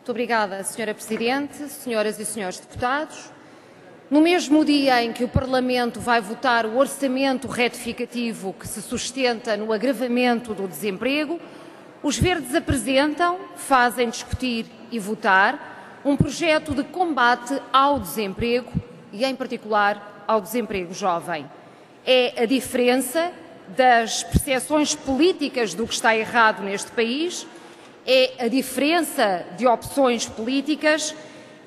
Muito obrigada, Sra. Presidente, senhoras e senhores deputados. No mesmo dia em que o Parlamento vai votar o orçamento retificativo que se sustenta no agravamento do desemprego, os Verdes apresentam, fazem discutir e votar um projeto de combate ao desemprego e, em particular, ao desemprego jovem. É a diferença das percepções políticas do que está errado neste país, é a diferença de opções políticas,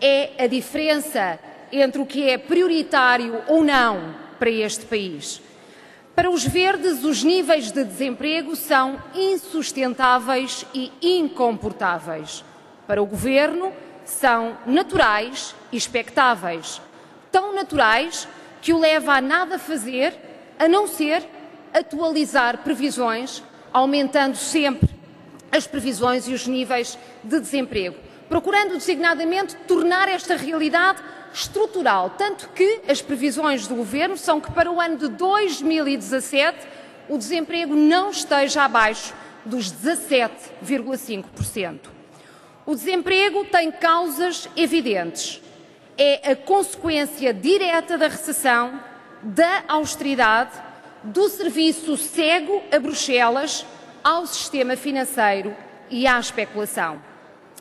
é a diferença entre o que é prioritário ou não para este país. Para os Verdes, os níveis de desemprego são insustentáveis e incomportáveis. Para o Governo, são naturais e expectáveis. Tão naturais que o leva a nada fazer, a não ser atualizar previsões, aumentando sempre as previsões e os níveis de desemprego, procurando designadamente tornar esta realidade estrutural, tanto que as previsões do Governo são que para o ano de 2017 o desemprego não esteja abaixo dos 17,5%. O desemprego tem causas evidentes. É a consequência direta da recessão, da austeridade, do serviço cego a Bruxelas, ao sistema financeiro e à especulação.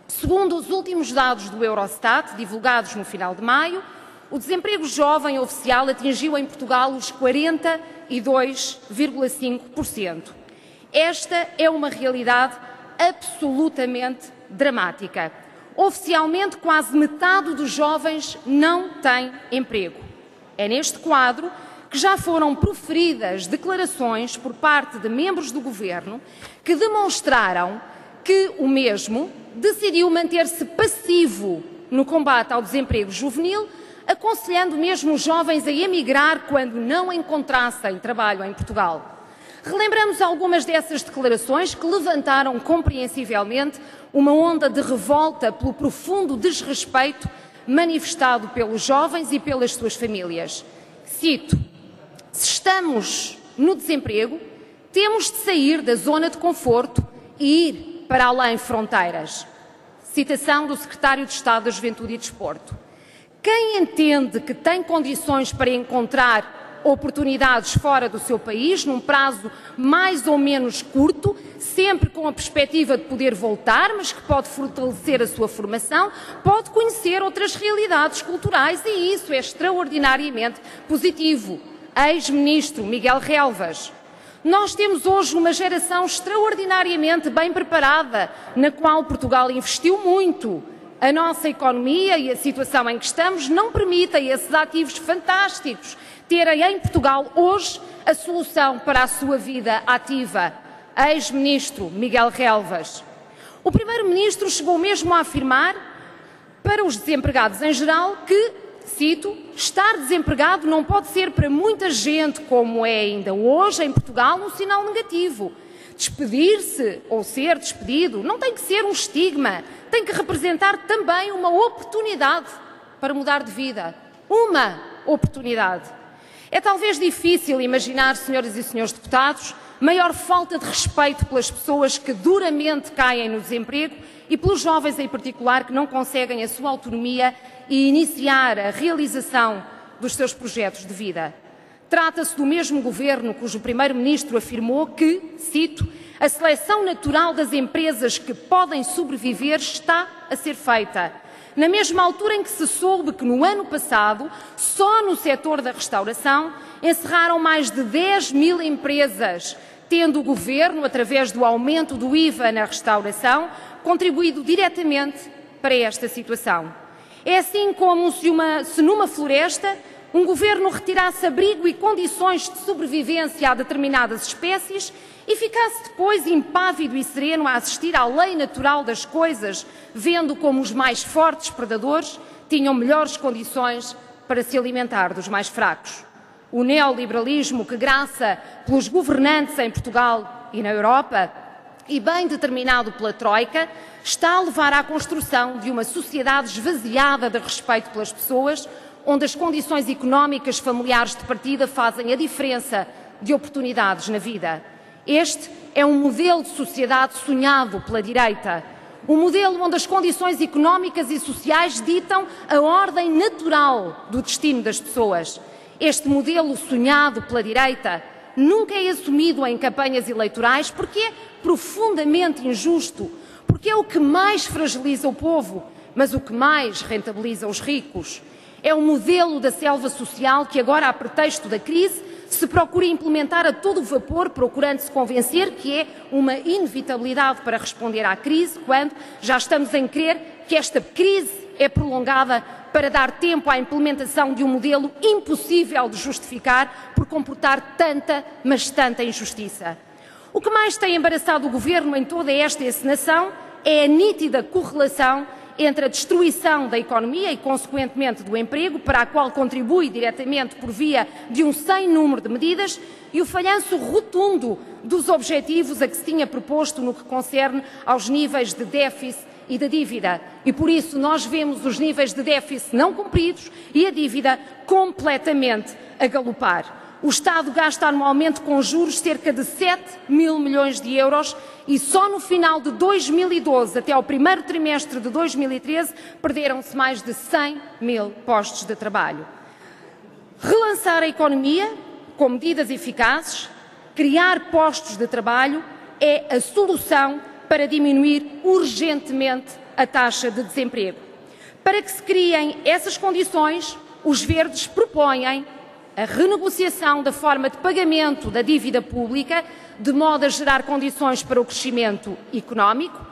Segundo os últimos dados do Eurostat, divulgados no final de maio, o desemprego jovem oficial atingiu em Portugal os 42,5%. Esta é uma realidade absolutamente dramática. Oficialmente, quase metade dos jovens não tem emprego. É neste quadro que já foram proferidas declarações por parte de membros do Governo que demonstraram que o mesmo decidiu manter-se passivo no combate ao desemprego juvenil, aconselhando mesmo os jovens a emigrar quando não encontrassem trabalho em Portugal. Relembramos algumas dessas declarações que levantaram compreensivelmente uma onda de revolta pelo profundo desrespeito manifestado pelos jovens e pelas suas famílias. Cito: "Se estamos no desemprego, temos de sair da zona de conforto e ir para além fronteiras." Citação do Secretário de Estado da Juventude e Desporto. Quem entende que tem condições para encontrar oportunidades fora do seu país, num prazo mais ou menos curto, sempre com a perspectiva de poder voltar, mas que pode fortalecer a sua formação, pode conhecer outras realidades culturais e isso é extraordinariamente positivo. Ex-ministro Miguel Relvas. Nós temos hoje uma geração extraordinariamente bem preparada, na qual Portugal investiu muito. A nossa economia e a situação em que estamos não permitem esses ativos fantásticos terem em Portugal hoje a solução para a sua vida ativa. Ex-ministro Miguel Relvas. O primeiro-ministro chegou mesmo a afirmar para os desempregados em geral que, cito, "estar desempregado não pode ser para muita gente, como é ainda hoje em Portugal, um sinal negativo. Despedir-se ou ser despedido não tem que ser um estigma, tem que representar também uma oportunidade para mudar de vida. Uma oportunidade." É talvez difícil imaginar, senhoras e senhores deputados, maior falta de respeito pelas pessoas que duramente caem no desemprego e pelos jovens em particular que não conseguem a sua autonomia e iniciar a realização dos seus projetos de vida. Trata-se do mesmo governo cujo primeiro-ministro afirmou que, cito, "a seleção natural das empresas que podem sobreviver está a ser feita." Na mesma altura em que se soube que no ano passado, só no setor da restauração, encerraram mais de 10.000 empresas, tendo o Governo, através do aumento do IVA na restauração, contribuído diretamente para esta situação. É assim como se numa floresta um Governo retirasse abrigo e condições de sobrevivência a determinadas espécies e ficasse depois impávido e sereno a assistir à lei natural das coisas, vendo como os mais fortes predadores tinham melhores condições para se alimentar dos mais fracos. O neoliberalismo que graça pelos governantes em Portugal e na Europa, e bem determinado pela Troika, está a levar à construção de uma sociedade esvaziada de respeito pelas pessoas, onde as condições económicas familiares de partida fazem a diferença de oportunidades na vida. Este é um modelo de sociedade sonhado pela direita, Um modelo onde as condições económicas e sociais ditam a ordem natural do destino das pessoas. Este modelo sonhado pela direita nunca é assumido em campanhas eleitorais porque é profundamente injusto, porque é o que mais fragiliza o povo, mas o que mais rentabiliza os ricos. É o modelo da selva social que agora, a pretexto da crise, se procura implementar a todo vapor, procurando-se convencer que é uma inevitabilidade para responder à crise, quando já estamos em crer que esta crise é prolongada para dar tempo à implementação de um modelo impossível de justificar por comportar tanta, mas tanta injustiça. O que mais tem embaraçado o Governo em toda esta encenação é a nítida correlação entre a destruição da economia e, consequentemente, do emprego, para a qual contribui diretamente por via de um sem número de medidas, e o falhanço rotundo dos objetivos a que se tinha proposto no que concerne aos níveis de déficit e de dívida. E, por isso, nós vemos os níveis de déficit não cumpridos e a dívida completamente a galopar. O Estado gasta anualmente com juros cerca de 7 mil milhões de euros e só no final de 2012 até ao primeiro trimestre de 2013 perderam-se mais de 100 mil postos de trabalho. Relançar a economia com medidas eficazes, criar postos de trabalho é a solução para diminuir urgentemente a taxa de desemprego. Para que se criem essas condições, os Verdes propõem a renegociação da forma de pagamento da dívida pública, de modo a gerar condições para o crescimento económico,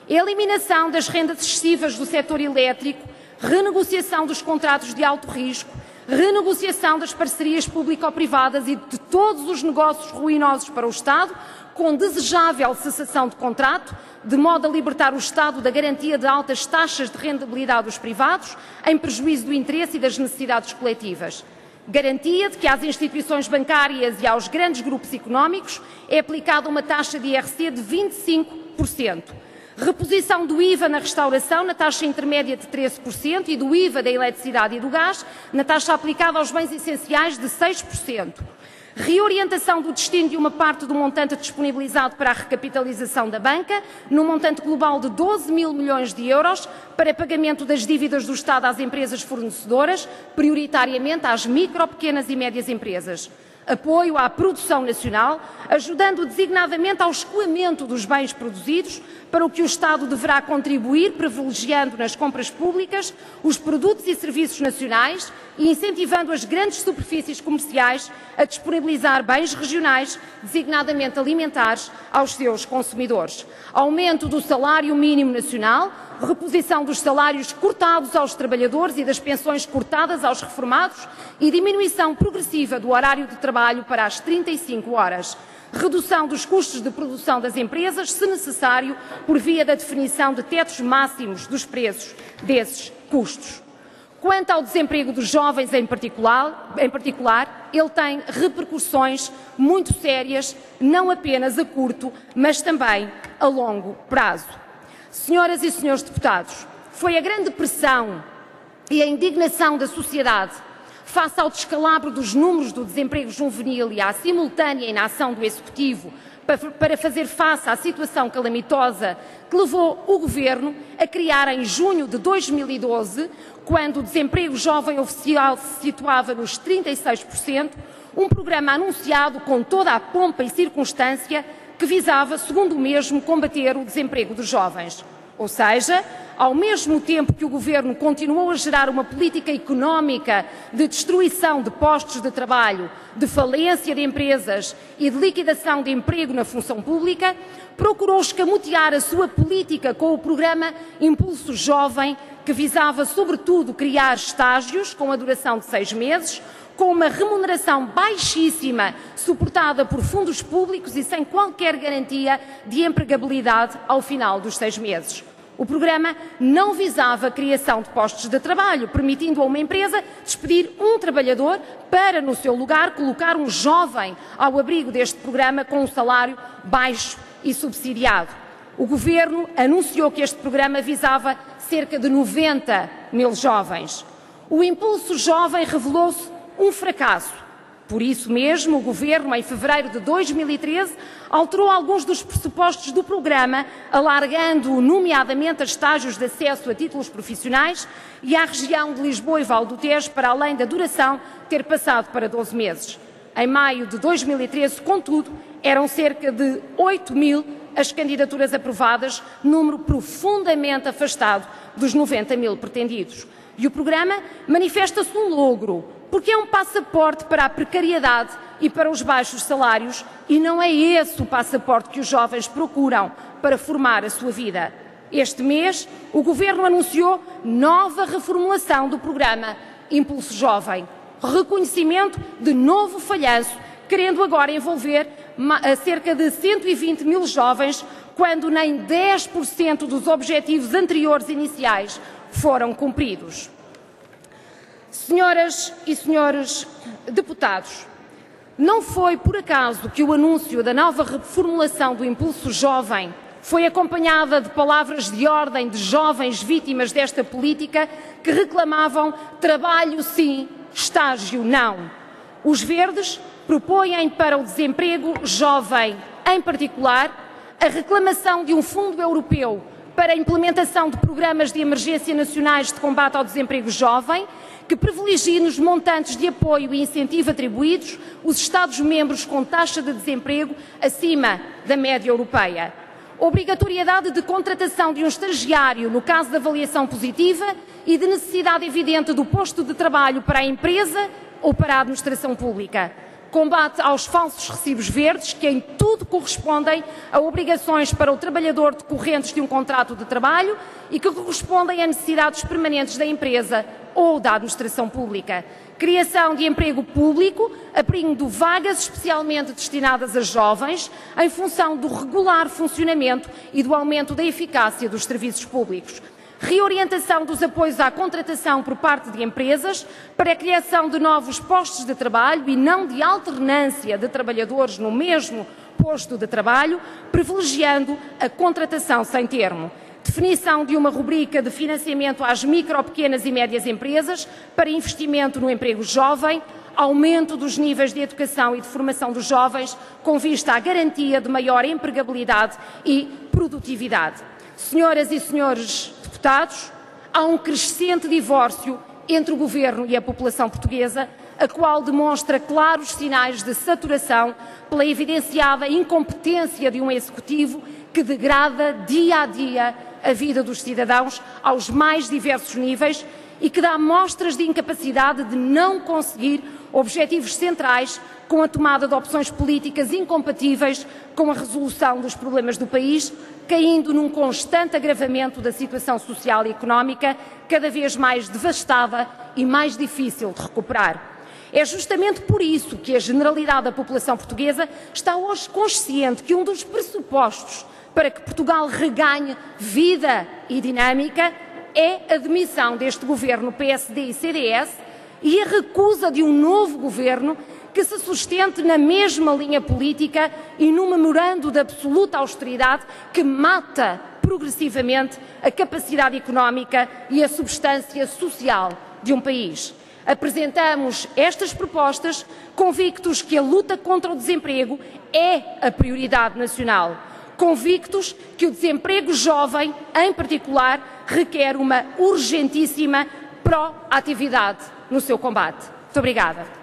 a eliminação das rendas excessivas do setor elétrico, renegociação dos contratos de alto risco, renegociação das parcerias público-privadas e de todos os negócios ruinosos para o Estado, com desejável cessação de contrato, de modo a libertar o Estado da garantia de altas taxas de rentabilidade dos privados, em prejuízo do interesse e das necessidades coletivas. Garantia de que às instituições bancárias e aos grandes grupos económicos é aplicada uma taxa de IRC de 25%. Reposição do IVA na restauração na taxa intermédia de 13% e do IVA da eletricidade e do gás na taxa aplicada aos bens essenciais de 6%. Reorientação do destino de uma parte do montante disponibilizado para a recapitalização da banca, num montante global de 12 mil milhões de euros, para pagamento das dívidas do Estado às empresas fornecedoras, prioritariamente às micro, pequenas e médias empresas. Apoio à produção nacional, ajudando designadamente ao escoamento dos bens produzidos, para o que o Estado deverá contribuir, privilegiando nas compras públicas os produtos e serviços nacionais e incentivando as grandes superfícies comerciais a disponibilizar bens regionais, designadamente alimentares, aos seus consumidores. Aumento do salário mínimo nacional, reposição dos salários cortados aos trabalhadores e das pensões cortadas aos reformados e diminuição progressiva do horário de trabalho para as 35 horas. Redução dos custos de produção das empresas, se necessário, por via da definição de tetos máximos dos preços desses custos. Quanto ao desemprego dos jovens em particular, ele tem repercussões muito sérias, não apenas a curto, mas também a longo prazo. Senhoras e senhores deputados, foi a grande pressão e a indignação da sociedade face ao descalabro dos números do desemprego juvenil e à simultânea inação do Executivo para fazer face à situação calamitosa que levou o Governo a criar em junho de 2012, quando o desemprego jovem oficial se situava nos 36%, um programa anunciado com toda a pompa e circunstância que visava, segundo o mesmo, combater o desemprego dos jovens. Ou seja, ao mesmo tempo que o Governo continuou a gerar uma política económica de destruição de postos de trabalho, de falência de empresas e de liquidação de emprego na função pública, procurou escamotear a sua política com o programa Impulso Jovem, que visava, sobretudo, criar estágios com a duração de 6 meses, com uma remuneração baixíssima, suportada por fundos públicos e sem qualquer garantia de empregabilidade ao final dos 6 meses. O programa não visava a criação de postos de trabalho, permitindo a uma empresa despedir um trabalhador para, no seu lugar, colocar um jovem ao abrigo deste programa com um salário baixo e subsidiado. O Governo anunciou que este programa visava cerca de 90 mil jovens. O Impulso Jovem revelou-se um fracasso, Por isso mesmo, o Governo, em fevereiro de 2013, alterou alguns dos pressupostos do programa, alargando nomeadamente a estágios de acesso a títulos profissionais e à região de Lisboa e Val do Tejo, para além da duração ter passado para 12 meses. Em maio de 2013, contudo, eram cerca de 8.000 as candidaturas aprovadas, número profundamente afastado dos 90.000 pretendidos. E o programa manifesta-se um logro, porque é um passaporte para a precariedade e para os baixos salários, e não é esse o passaporte que os jovens procuram para formar a sua vida. Este mês, o Governo anunciou nova reformulação do programa Impulso Jovem, reconhecimento de novo falhanço, querendo agora envolver cerca de 120.000 jovens, quando nem 10% dos objetivos anteriores iniciais foram cumpridos. Senhoras e senhores deputados, não foi por acaso que o anúncio da nova reformulação do Impulso Jovem foi acompanhada de palavras de ordem de jovens vítimas desta política que reclamavam trabalho sim, estágio não. Os Verdes propõem para o desemprego jovem, em particular, a reclamação de um fundo europeu para a implementação de programas de emergência nacionais de combate ao desemprego jovem, que privilegie nos montantes de apoio e incentivo atribuídos os Estados-membros com taxa de desemprego acima da média europeia. Obrigatoriedade de contratação de um estagiário no caso de avaliação positiva e de necessidade evidente do posto de trabalho para a empresa ou para a administração pública. Combate aos falsos recibos verdes, que em tudo correspondem a obrigações para o trabalhador decorrentes de um contrato de trabalho e que correspondem a necessidades permanentes da empresa ou da administração pública. Criação de emprego público, abrindo vagas especialmente destinadas a jovens, em função do regular funcionamento e do aumento da eficácia dos serviços públicos. Reorientação dos apoios à contratação por parte de empresas para a criação de novos postos de trabalho e não de alternância de trabalhadores no mesmo posto de trabalho, privilegiando a contratação sem termo. Definição de uma rubrica de financiamento às micro, pequenas e médias empresas para investimento no emprego jovem, aumento dos níveis de educação e de formação dos jovens com vista à garantia de maior empregabilidade e produtividade. Senhoras e senhores deputados, há um crescente divórcio entre o Governo e a população portuguesa, a qual demonstra claros sinais de saturação pela evidenciada incompetência de um Executivo que degrada dia a dia a vida dos cidadãos aos mais diversos níveis e que dá mostras de incapacidade de não conseguir objetivos centrais com a tomada de opções políticas incompatíveis com a resolução dos problemas do país, caindo num constante agravamento da situação social e económica, cada vez mais devastada e mais difícil de recuperar. É justamente por isso que a generalidade da população portuguesa está hoje consciente que um dos pressupostos para que Portugal reganhe vida e dinâmica é a demissão deste governo PSD e CDS e a recusa de um novo governo que se sustente na mesma linha política e num memorando de absoluta austeridade que mata progressivamente a capacidade económica e a substância social de um país. Apresentamos estas propostas convictos que a luta contra o desemprego é a prioridade nacional, convictos que o desemprego jovem, em particular, requer uma urgentíssima proatividade no seu combate. Muito obrigada.